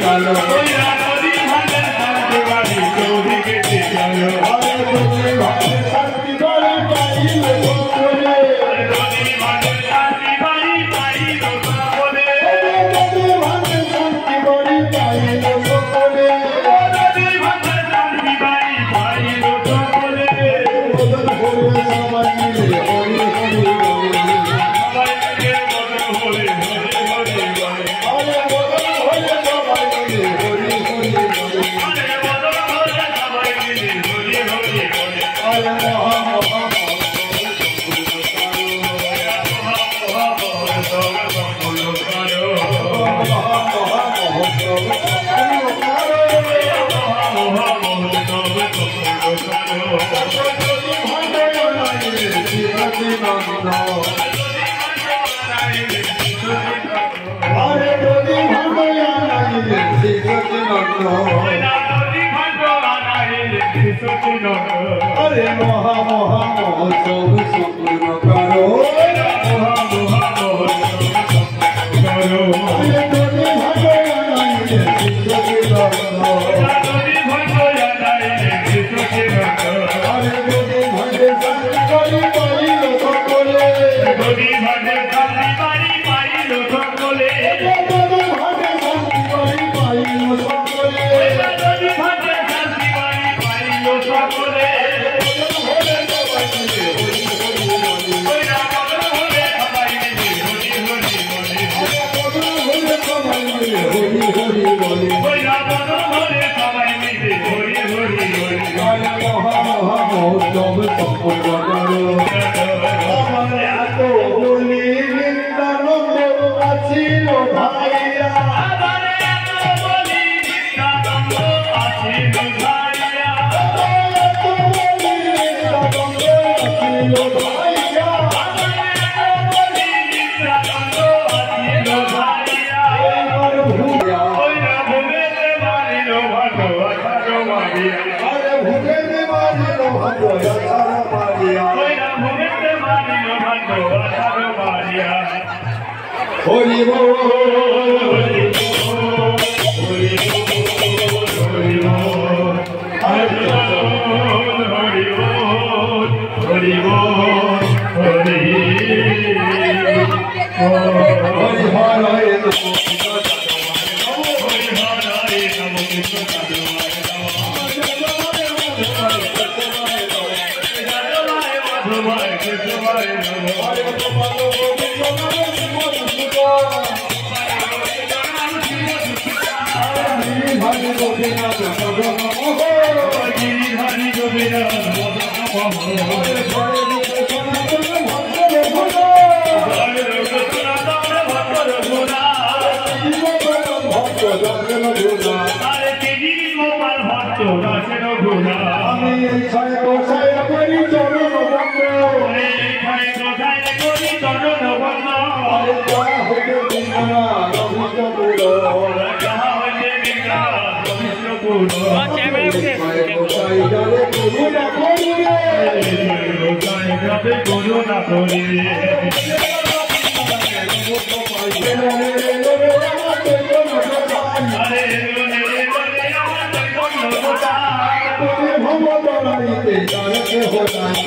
কালো নদী ভাঙের শান্তি বাড়ি চৌধুরী কেটে গেল নদী ভাঙের শান্তি বাড়ি পাইল সকলে নদী ভাঙের শান্তি বাড়ি পাইল সকলে নদী ভাঙের শান্তি বাড়ি পাইল সকলে নদী ভাঙের শান্তি বাড়ি পাইল সকলে বদল হলে সবাই মিলে হরি হরি বলে সবাই মিলে বদল হলে হরি হরি বলে আরে বদল হলে সবাই মিলে হরি হরি বলে আরে বদল হলে সবাই মিলে হরি হরি বলে আরে মহা মহা अरे महा महा महोत्सव संपूर्ण करो महा महा महोत्सव करो अरे नदी भागया नाइले शिशुके लगनो नदी भागया नाइले शिशुके लगनो अरे नदी भागे शांति बाड़ी पाइलो सकले नदी भागे शांति बाड़ी पाइलो सकले नदी भागे शांति बाड़ी पाइलो सकले नदी भागे शांति बाड़ी पाइलो सकले Holy Mo, Holy Mo, Holy Mo, Holy Mo, Holy Mo, Holy